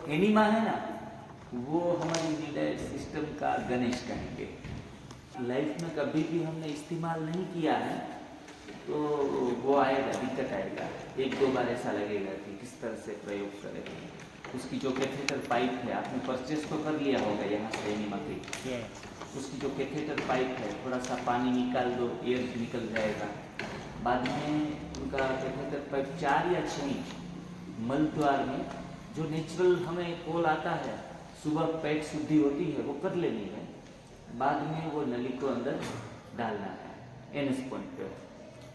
Enema है ना, वो हमारी न्यूडाइट सिस्टम का गणेश कहेंगे। लाइफ में कभी भी हमने इस्तेमाल नहीं किया है तो वो आएगा, दिक्कत आएगा। एक दो बार ऐसा लगेगा कि किस तरह से प्रयोग करें। उसकी जो कैथेटर पाइप है, आपने परचेस तो कर लिया होगा यहाँ से एनीमा की। उसकी जो कैथेटर पाइप है, थोड़ा सा पानी निकाल दो, एयर निकल जाएगा। बाद में उनका कैथेटर पाइप 4 या 6 इंच मल द्वार में जो नेचुरल हमें कोल आता है, सुबह पेट शुद्धि होती है, वो कर लेनी है। बाद में वो नली को अंदर डालना है एनएस पॉइंट पे,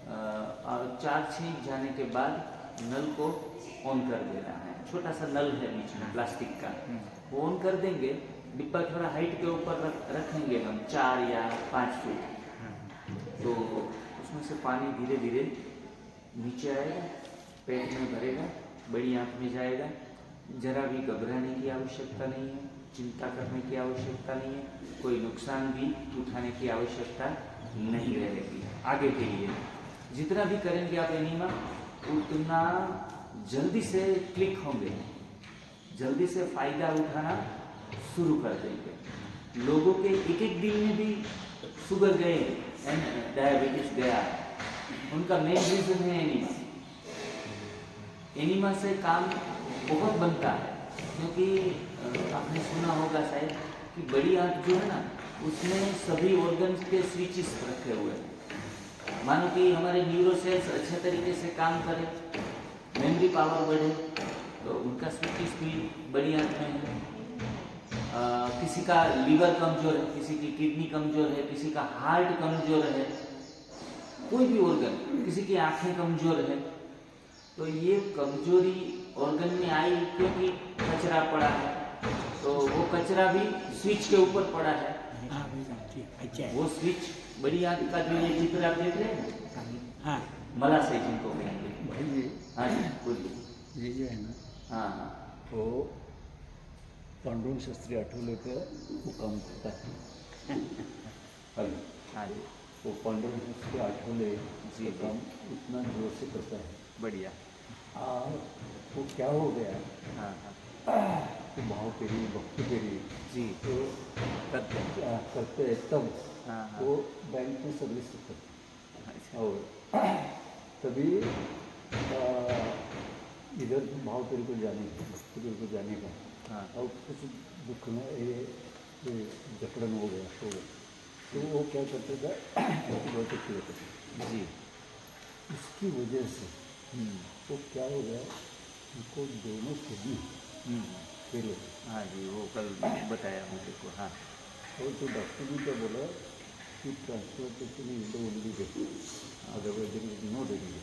और 4-6 इंच जाने के बाद नल को ऑन कर देना है। छोटा सा नल है बीच में प्लास्टिक का, वो ऑन कर देंगे। डिब्बा थोड़ा हाइट के ऊपर रखेंगे हम, 4 या 5 फीट, तो उसमें से पानी धीरे धीरे नीचे आएगा, पेट में भरेगा, बड़ी आँख में जाएगा। जरा भी घबराने की आवश्यकता नहीं है, चिंता करने की आवश्यकता नहीं है, कोई नुकसान भी उठाने की आवश्यकता नहीं रहेगी। आगे के लिए जितना भी करेंगे आप एनीमा, उतना जल्दी से क्लिक होंगे, जल्दी से फायदा उठाना शुरू कर देंगे। लोगों के एक दिन में भी शुगर गए एंड डायबिटीज गया, उनका मेन रीजन है एनीमा। एनीमा से काम बहुत बनता है, क्योंकि आपने सुना होगा शायद कि बड़ी आंत जो है ना, उसमें सभी ऑर्गन्स के स्विचेस रखे हुए हैं। मानो कि हमारे न्यूरो सेल्स अच्छे तरीके से काम करें, मेमोरी पावर बढ़े, तो उनका स्विचेस भी बड़ी आंत में है। किसी का लीवर कमजोर है, किसी की किडनी कमजोर है, किसी का हार्ट कमजोर है, कोई भी ऑर्गन, किसी की आंखें कमजोर है, तो ये कमजोरी ऑर्गन में आई क्योंकि कचरा पड़ा है, तो वो कचरा भी स्विच के ऊपर पड़ा है। वो स्विच बड़ी आंत का जो ये चित्र आप देख रहे हैं, मलाशय जिनको कहेंगे। हाँ जी, बोलिए। ये जो है ना, हाँ, वो पांडुरंग शास्त्री आठवले का वो काम करता है। हाँ जी, वो पांडुरंग शास्त्री आठवले जी काम इतना जोर से करता है। बढ़िया। और वो क्या हो गया, हाँ तो भाव पेरी भक्ति पेरी जी, तो करते हैं तब हाँ वो बैंक में सर्विस करते अच्छा, और तभी इधर भाव पेरी को जाने का, भक्ति पेरी को जाने का, हाँ और कुछ दुख में ये जकड़न हो गया, तो वो क्या करते थे, एंटीबायोटिक किया करते जी। उसकी वजह से तो क्या हो गया, उनको दोनों किडनी फेल हो गए। हाँ जी, वो कल बताया मुझे को। हाँ और तो डॉक्टर ने क्या बोला कि transplantation is the only way, otherwise there is no remedy.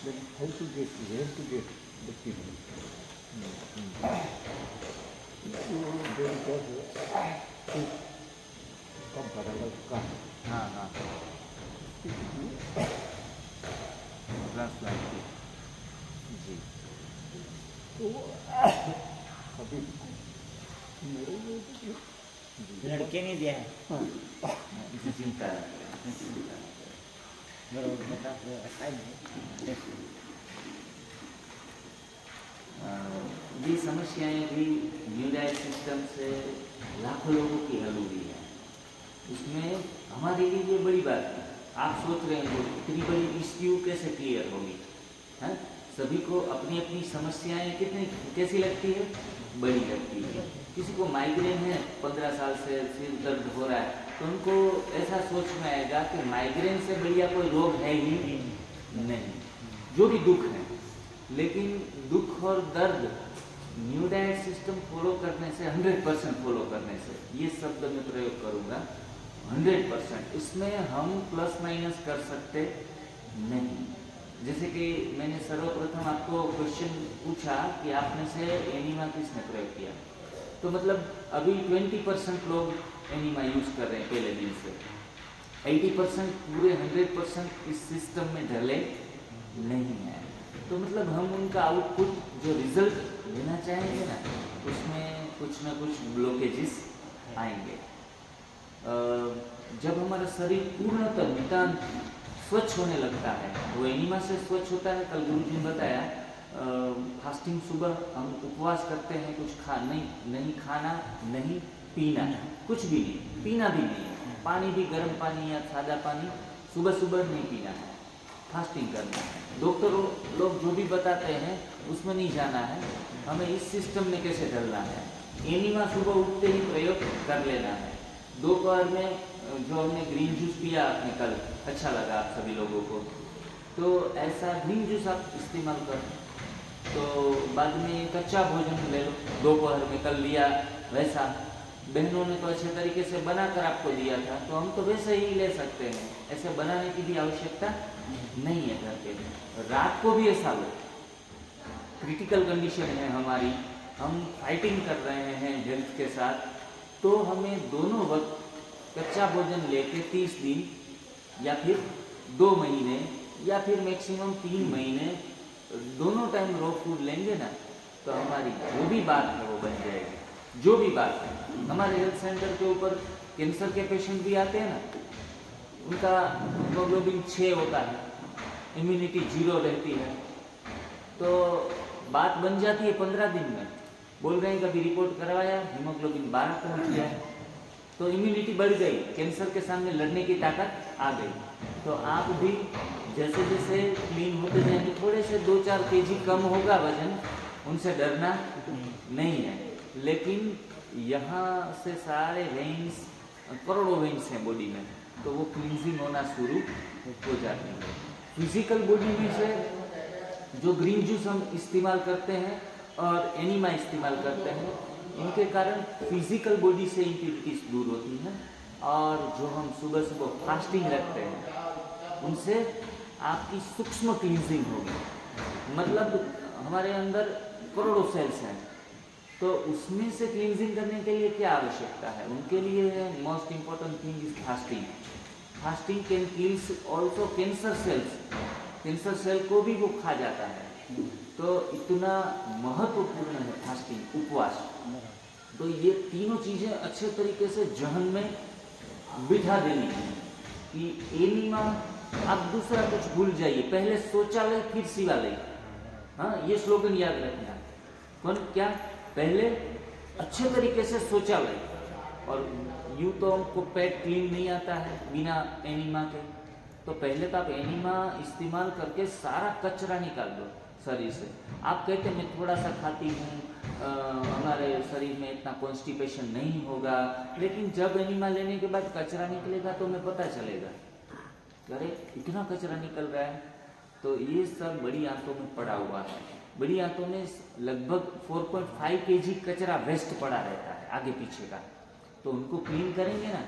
Then how to get, we have to get the kidney. तो देन क्या हुआ, कब बड़ा का हाँ हाँ, ट्रांसप्लांट की जी। तो अभी मेरे लड़के ने दिया है जी, चिंता है। ये समस्याएं भी न्यूडाइट सिस्टम से लाखों लोगों की हल हुई है। उसमें हमारे लिए ये बड़ी बात है। आप सोच रहे हैं इतनी बड़ी इश्यू कैसे क्लियर होगी, है? सभी को अपनी अपनी समस्याएं कितनी कैसी लगती है, बड़ी लगती है। किसी को माइग्रेन है, 15 साल से सिर दर्द हो रहा है, तो उनको ऐसा सोच में आएगा कि माइग्रेन से बढ़िया कोई रोग है ही नहीं, जो भी दुख है। लेकिन दुख और दर्द न्यूडाइट सिस्टम फॉलो करने से, 100% फॉलो करने से, ये शब्द मैं प्रयोग करूँगा, 100%, इसमें हम प्लस माइनस कर सकते नहीं। जैसे कि मैंने सर्वप्रथम आपको क्वेश्चन पूछा कि आप में से एनीमा किसने प्रयोग किया, तो मतलब अभी 20% लोग एनीमा यूज कर रहे हैं पहले दिन से। 80% पूरे 100% इस सिस्टम में ढले नहीं है। तो मतलब हम उनका आउटपुट जो रिजल्ट लेना चाहेंगे ना, उसमें कुछ ना कुछ ब्लॉकेजेस आएंगे। जब हमारा शरीर पूर्णतः नितांत स्वच्छ होने लगता है, वो एनीमा से स्वच्छ होता है। कल गुरुजी ने बताया फास्टिंग सुबह हम उपवास करते हैं, कुछ नहीं खाना, नहीं पीना, कुछ भी नहीं, पीना भी नहीं है, पानी भी गर्म पानी या सादा पानी सुबह सुबह नहीं पीना है, फास्टिंग करना है। डॉक्टर लोग जो भी बताते हैं उसमें नहीं जाना है, हमें इस सिस्टम में कैसे ढलना है। एनीमा सुबह उठते ही प्रयोग कर लेना है। दोपहर में जो हमने ग्रीन जूस पिया आपने कल, अच्छा लगा आप सभी लोगों को, तो ऐसा ग्रीन जूस आप इस्तेमाल करें। तो बाद में कच्चा भोजन ले लो, दोपहर में कल लिया वैसा, बहनों ने तो अच्छे तरीके से बनाकर आपको दिया था, तो हम तो वैसे ही ले सकते हैं, ऐसे बनाने की भी आवश्यकता नहीं है घर पे। रात को भी ऐसा लो, क्रिटिकल कंडीशन है हमारी, हम फाइटिंग कर रहे हैं हेल्थ के साथ, तो हमें दोनों वक्त कच्चा भोजन लेके 30 दिन या फिर 2 महीने या फिर मैक्सिमम 3 महीने दोनों टाइम रॉ फूड लेंगे ना, तो हमारी जो भी बात है वो बन जाएगी। जो भी बात है, हमारे हेल्थ सेंटर के ऊपर कैंसर के पेशेंट भी आते हैं ना, उनका हीमोग्लोबिन 6 होता है, इम्यूनिटी 0 रहती है, तो बात बन जाती है 15 दिन में। बोल रहे हैं कभी रिपोर्ट करवाया, हीमोग्लोबिन 12 पहुँच गया, तो इम्यूनिटी बढ़ गई, कैंसर के सामने लड़ने की ताकत आ गई। तो आप भी जैसे जैसे क्लीन होते जाएंगे, थोड़े से 2-4 kg कम होगा वजन, उनसे डरना नहीं है। लेकिन यहाँ से सारे वेन्स, करोड़ों वेन्स हैं बॉडी में, तो वो क्लींजिंग होना शुरू हो जाती है। फिजिकल बॉडी में से जो ग्रीन जूस हम इस्तेमाल करते हैं और एनीमा इस्तेमाल करते हैं, इनके कारण फिजिकल बॉडी से इम्प्यूरिटीज दूर होती हैं, और जो हम सुबह सुबह फास्टिंग रखते हैं उनसे आपकी सूक्ष्म क्लींजिंग होगी। मतलब हमारे अंदर करोड़ों सेल्स हैं, तो उसमें से क्लींजिंग करने के लिए क्या आवश्यकता है, उनके लिए most important thing is fasting. Fasting can kills also cancer cells, cancer cell को भी वो खा जाता है, तो इतना महत्वपूर्ण है फास्टिंग, उपवास। तो ये तीनों चीज़ें अच्छे तरीके से जहन में बिठा देनी है कि एनीमा, आप दूसरा कुछ भूल जाइए, पहले शौचालय फिर शिवालय। हाँ, ये स्लोगन याद रखना। कौन क्या, पहले अच्छे तरीके से शौचालय, और यूँ तो हमको पेट क्लीन नहीं आता है बिना एनीमा के, तो पहले तो आप एनीमा इस्तेमाल करके सारा कचरा निकाल दो शरीर से। आप कहते हैं मैं थोड़ा सा खाती हूँ, हमारे शरीर में इतना कॉन्स्टिपेशन नहीं होगा, लेकिन जब एनीमा लेने के बाद कचरा निकलेगा तो हमें पता चलेगा, अरे इतना कचरा निकल रहा है। तो ये सब बड़ी आंतों में पड़ा हुआ है, बड़ी आंतों में लगभग 4.5 kg कचरा वेस्ट पड़ा रहता है आगे पीछे का, तो उनको क्लीन करेंगे ना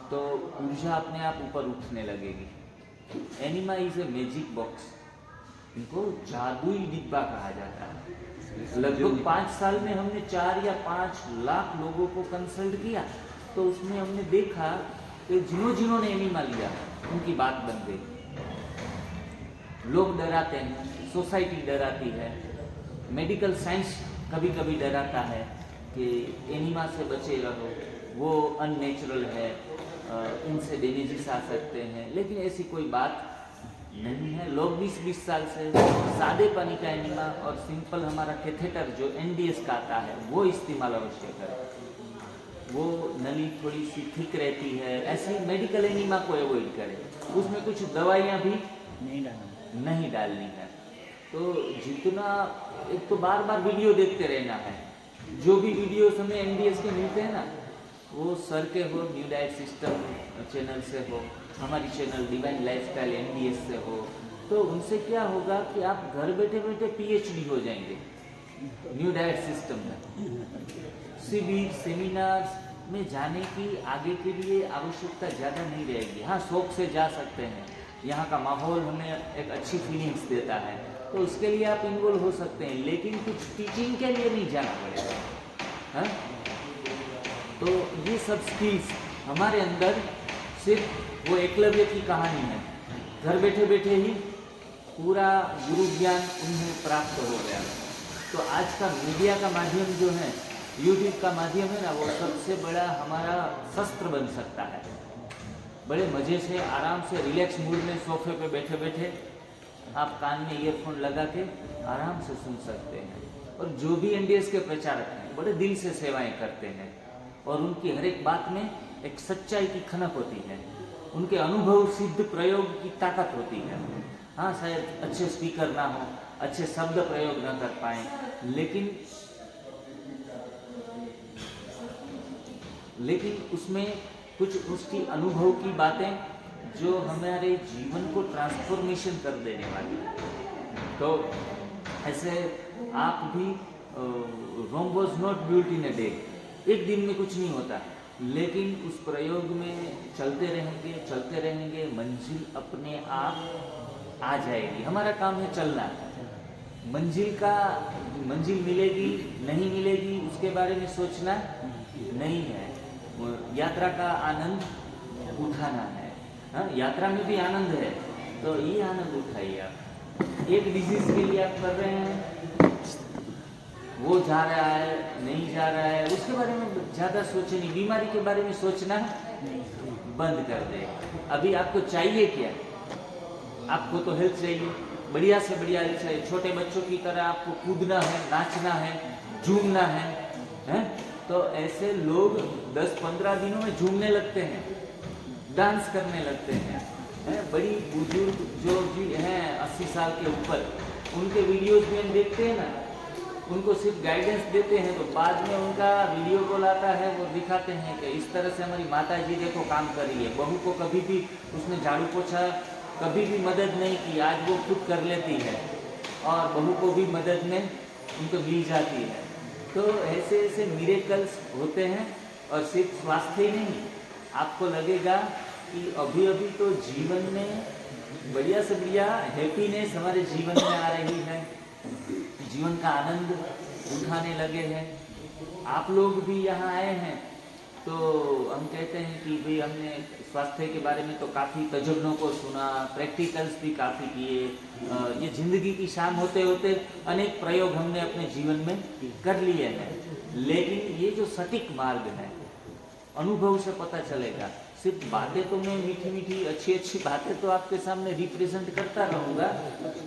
तो ऊर्जा अपने आप ऊपर उठने लगेगी। Enema is a magic box, इनको जादुई डिब्बा कहा जाता है। लगभग 5 साल में हमने 4 या 5 लाख लोगों को कंसल्ट किया, तो उसमें हमने देखा कि जिन्होंने एनीमा लिया उनकी बात बन गई। लोग डराते हैं, सोसाइटी डराती है, मेडिकल साइंस कभी कभी डराता है कि एनीमा से बचे रहो, वो अननेचुरल है, इनसे डिजीज आ सकते हैं, लेकिन ऐसी कोई बात नहीं है। लोग 20-20 साल से सादे पानी का एनीमा और सिंपल हमारा कैथेटर जो एनडीएस का आता है वो इस्तेमाल अवश्य करें। वो नली थोड़ी सी थिक रहती है, ऐसे मेडिकल एनीमा को अवॉइड करें, उसमें कुछ दवाइयाँ भी नहीं डालनी है। तो जितना, एक तो बार बार वीडियो देखते रहना है, जो भी वीडियोस हमें एनडीएस के मिलते हैं ना, वो सर के हो, न्यू डाइट सिस्टम चैनल से हो, हमारी चैनल डिवाइन लाइफस्टाइल एनडीएस से हो, तो उनसे क्या होगा कि आप घर बैठे बैठे पीएचडी हो जाएंगे न्यू डाइट सिस्टम में। शिविर सेमिनार्स में जाने की आगे के लिए आवश्यकता ज़्यादा नहीं रहेगी। हाँ, शौक से जा सकते हैं, यहाँ का माहौल हमें एक अच्छी फीलिंग्स देता है, तो उसके लिए आप इन्वॉल्व हो सकते हैं, लेकिन कुछ टीचिंग के लिए नहीं जाना पड़ेगा। हाँ, तो ये सब स्किल्स हमारे अंदर, सिर्फ वो एकलव्य की कहानी है, घर बैठे बैठे ही पूरा गुरु ज्ञान उन्हें प्राप्त हो गया। तो आज का मीडिया का माध्यम जो है, यूट्यूब का माध्यम है ना, वो सबसे बड़ा हमारा शस्त्र बन सकता है। बड़े मज़े से, आराम से, रिलैक्स मूड में सोफे पे बैठे बैठे आप कान में ईयरफोन लगा के आराम से सुन सकते हैं। और जो भी एनडीएस के प्रचारक हैं बड़े दिल से सेवाएं करते हैं और उनकी हर एक बात में एक सच्चाई की खनक होती है, उनके अनुभव सिद्ध प्रयोग की ताकत होती है। हाँ, शायद अच्छे स्पीकर ना हो, अच्छे शब्द प्रयोग ना कर पाए, लेकिन उसमें कुछ उसकी अनुभव की बातें जो हमारे जीवन को ट्रांसफॉर्मेशन कर देने वाली है। तो ऐसे आप भी Rome was not built in a day, एक दिन में कुछ नहीं होता, लेकिन उस प्रयोग में चलते रहेंगे, मंजिल अपने आप आ जाएगी। हमारा काम है चलना। मंजिल मिलेगी नहीं मिलेगी उसके बारे में सोचना नहीं है, यात्रा का आनंद उठाना है। हाँ, यात्रा में भी आनंद है, तो ये आनंद उठाइए आप। एक डिजीज के लिए आप कर रहे हैं, वो जा रहा है नहीं जा रहा है, उसके बारे में ज़्यादा सोचे नहीं, बीमारी के बारे में सोचना बंद कर दे। अभी आपको चाहिए क्या? आपको तो हेल्थ चाहिए, बढ़िया से बढ़िया हेल्थ चाहिए। छोटे बच्चों की तरह आपको कूदना है, नाचना है, झूमना है? तो ऐसे लोग 10-15 दिनों में झूमने लगते हैं, डांस करने लगते हैं। बड़ी बुजुर्ग जो भी हैं 80 साल के ऊपर, उनके वीडियोज में हम देखते हैं ना, उनको सिर्फ गाइडेंस देते हैं, तो बाद में उनका वीडियो कॉल आता है, वो दिखाते हैं कि इस तरह से हमारी माता जी देखो काम कर रही है। बहू को कभी भी उसने झाड़ू पोछा कभी भी मदद नहीं की, आज वो खुद कर लेती है और बहू को भी मदद में उनको मिल जाती है। तो ऐसे ऐसे मिरेकल्स होते हैं। और सिर्फ स्वास्थ्य ही नहीं, आपको लगेगा कि अभी अभी तो जीवन में बढ़िया से बढ़िया हैप्पीनेस हमारे जीवन में आ रही है, जीवन का आनंद उठाने लगे हैं। आप लोग भी यहाँ आए हैं, तो हम कहते हैं कि भाई हमने स्वास्थ्य के बारे में तो काफ़ी तजुर्बों को सुना, प्रैक्टिकल्स भी काफ़ी किए। ये ज़िंदगी की शाम होते होते अनेक प्रयोग हमने अपने जीवन में कर लिए हैं, लेकिन ये जो सटीक मार्ग है, अनुभव से पता चलेगा। सिर्फ बातें तो मैं मीठी मीठी अच्छी अच्छी बातें तो आपके सामने रिप्रेजेंट करता रहूँगा,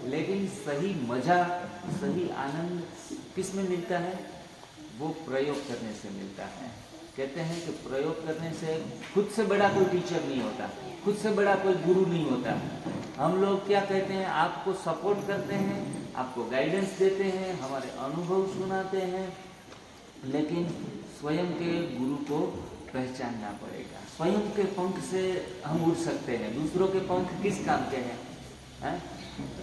लेकिन सही मज़ा, सही आनंद किस में मिलता है? वो प्रयोग करने से मिलता है। कहते हैं कि प्रयोग करने से खुद से बड़ा कोई टीचर नहीं होता, खुद से बड़ा कोई गुरु नहीं होता। हम लोग क्या कहते हैं, आपको सपोर्ट करते हैं, आपको गाइडेंस देते हैं, हमारे अनुभव सुनाते हैं, लेकिन स्वयं के गुरु को पहचानना पड़ेगा। स्वयं के पंख से हम उड़ सकते हैं, दूसरों के पंख किस काम के हैं?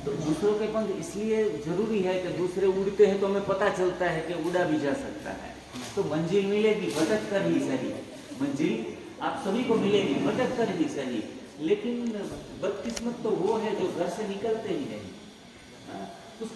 तो दूसरों के पंख इसलिए जरूरी है कि दूसरे उड़ते हैं तो हमें पता चलता है कि उड़ा भी जा सकता है। तो मंजिल मिलेगी भटक कर ही सही, मंजिल आप सभी को मिलेगी भटक कर ही सही, लेकिन बदकिस्मत तो वो है जो घर से निकलते ही नहीं।